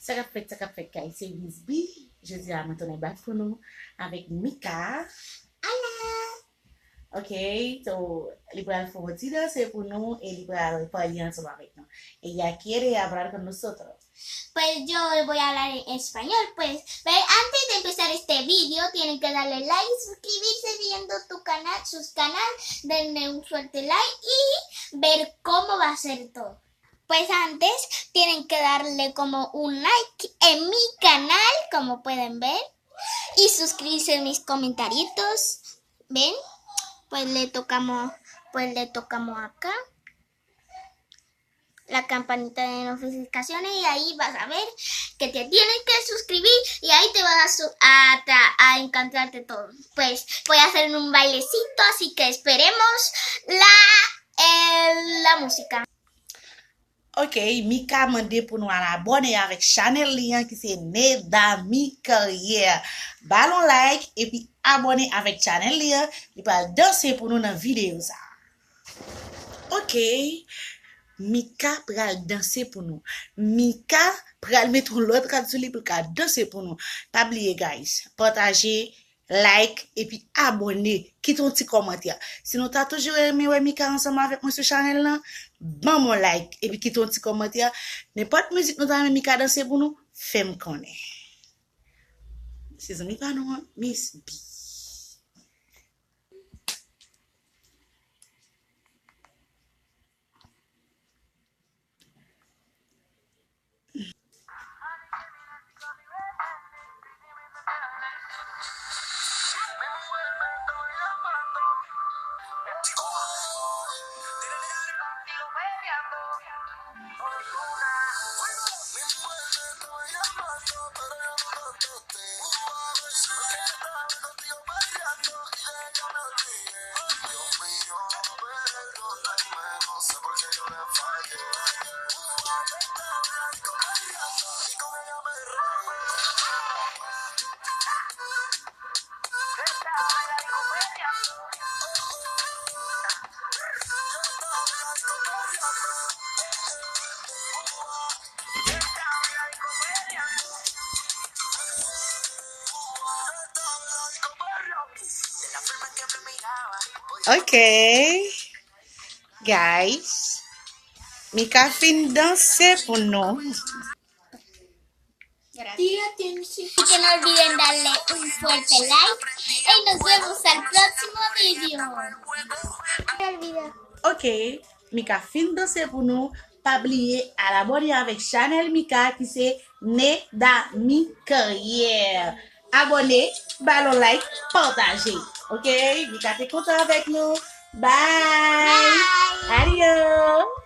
Ça qu'a fait Kai, c'est Bisby. Je dis à maintenant pour nous avec Mika. Ok, so liberal favorita se pour nous et liberal parler ensemble avec nous. Ella quiere hablar con nosotros. Pues yo voy a hablar en español, pues. Pero antes de empezar este vídeo, tienen que darle like, suscribirse viendo tu canal, sus canales, denle un fuerte like y ver cómo va a ser todo. Pues antes tienen que darle como un like en mi canal, como pueden ver, y suscribirse en mis comentarios. ¿Ven? Pues le tocamos acá la campanita de notificaciones y ahí vas a ver que te tienes que suscribir y ahí te vas a encantarte todo. Pues voy a hacer un bailecito, así que esperemos la música. Ok, Mika m'a demandé pour nous abonner avec Chanel Lian qui c'est né dans mi carrière. Ballon like et puis abonner avec Chanel Lian, il va danser pour nous dans la vidéo ça. Ok, Mika pral danser pour nous. Mika pral mettre l'autre carte sur lui pour danser pour nous. Pas oublier guys, partagez, like et puis abonner, quitte un petit commentaire. Sinon t'as toujours aimé ouais Mika ensemble avec moi sur Chanel là, bon mon like et puis quitte un petit commentaire. N'importe musique nous t'as Mika danser pour nous, fais-moi connaître. C'est Mika non, Miss B. Ok, guys, Mika fin danser pour nous. Y que no olviden darle un fuerte like y nos vemos al próximo vídeo. Ok, Mika fin danser pour nous. Pas oublier à l'abonner avec Chanel Mika qui c'est né dans mi carrière. Abonnez, ballon like, partagez. Ok, Mika t'es content avec nous. Bye. Bye. Adios.